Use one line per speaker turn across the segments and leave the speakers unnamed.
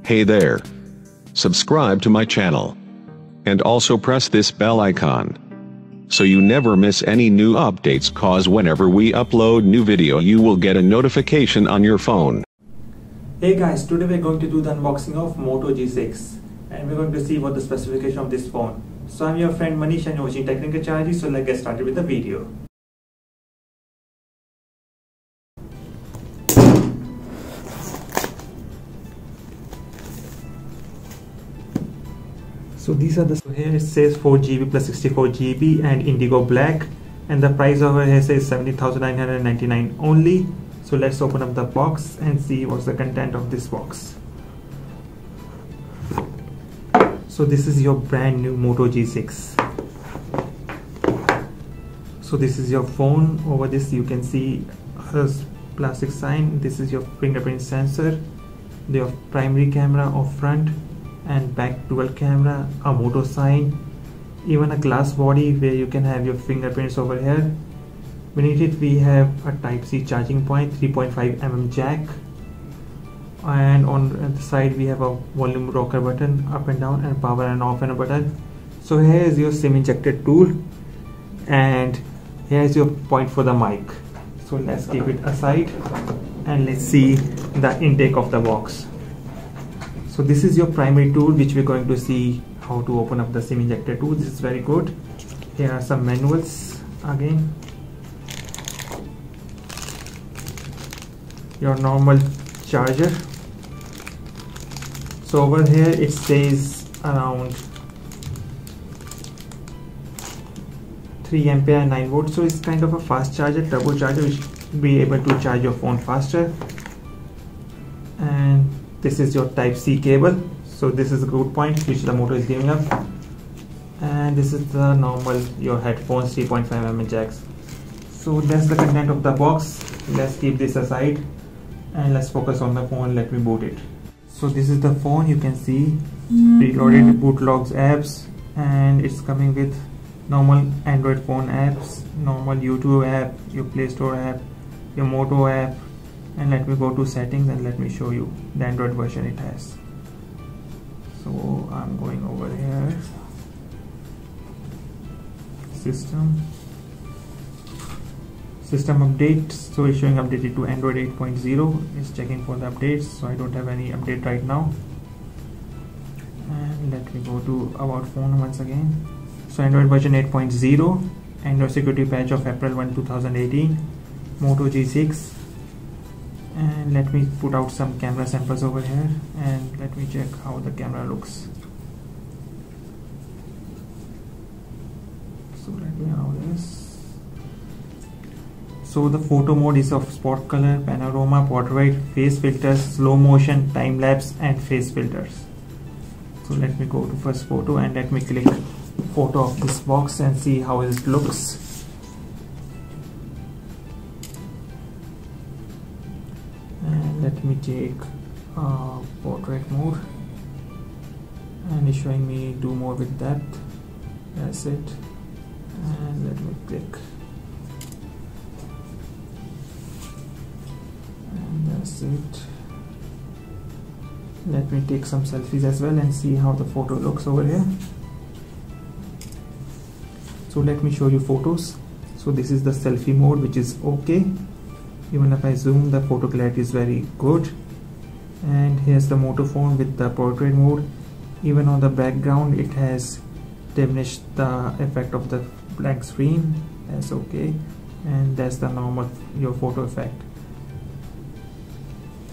Hey there. Subscribe to my channel. And also press this bell icon, so you never miss any new updates, cause whenever we upload new video you will get a notification on your phone.
Hey guys, today we're going to do the unboxing of Moto G6 and we're going to see what the specification of this phone. So I'm your friend Manish and you're watching Technical Chaharji, so let's get started with the video. So these are the, so here it says 4GB plus 64GB and Indigo Black, and the price over here says 70,999 only. So let's open up the box and see what's the content of this box. So this is your brand new Moto G6. So this is your phone. Over this you can see a plastic sign. This is your fingerprint sensor, your primary camera of front and back dual camera, a Moto sign, even a glass body where you can have your fingerprints over here. Beneath it we have a Type-C charging point, 3.5mm jack, and on the side we have a volume rocker button up and down and power and off and a button. So here is your SIM injected tool and here is your point for the mic. So let's keep it aside and let's see the intake of the box. So this is your primary tool which we're going to see how to open up the SIM injector tool. This is very good. Here are some manuals again. Your normal charger. So over here it says around 3 ampere 9 volts. So it's kind of a fast charger, turbo charger, which will be able to charge your phone faster. And this is your Type-C cable. So this is a good point which the Moto is giving up. And this is the normal your headphones 3.5mm jacks. So that's the content of the box. Let's keep this aside and let's focus on the phone. Let me boot it. So this is the phone. You can see preloaded bootlogs apps, and it's coming with normal Android phone apps, normal YouTube app, your Play Store app, your Moto app. And let me go to settings and let me show you the Android version it has. So I'm going over here, system update. So it's showing updated to Android 8.0. It's checking for the updates, so I don't have any update right now. And let me go to about phone once again. So Android version 8.0, Android security patch of April 1, 2018, Moto G6. And let me put out some camera samples over here and let me check how the camera looks. So let me know this. So the photo mode is of spot color, panorama, portrait, face filters, slow motion, time lapse and face filters. So let me go to first photo and let me click photo of this box and see how it looks. Let me take portrait mode, and it's showing me do more with depth. That's it. And let me click, and that's it. Let me take some selfies as well and see how the photo looks over here. So let me show you photos. So this is the selfie mode, which is okay. Even if I zoom, the photo clarity is very good. And here's the Moto phone with the portrait mode. Even on the background it has diminished the effect of the blank screen. That's okay. And that's the normal your photo effect.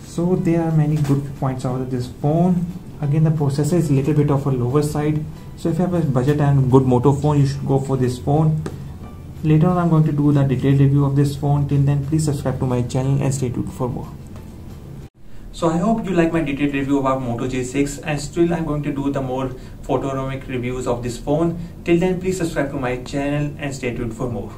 So there are many good points out of this phone. Again, the processor is a little bit of a lower side, so if you have a budget and good Moto phone, you should go for this phone. Later on I'm going to do the detailed review of this phone. Till then, please subscribe to my channel and stay tuned for more. So I hope you like my detailed review about Moto G6, and still I'm going to do the more photographic reviews of this phone. Till then, please subscribe to my channel and stay tuned for more.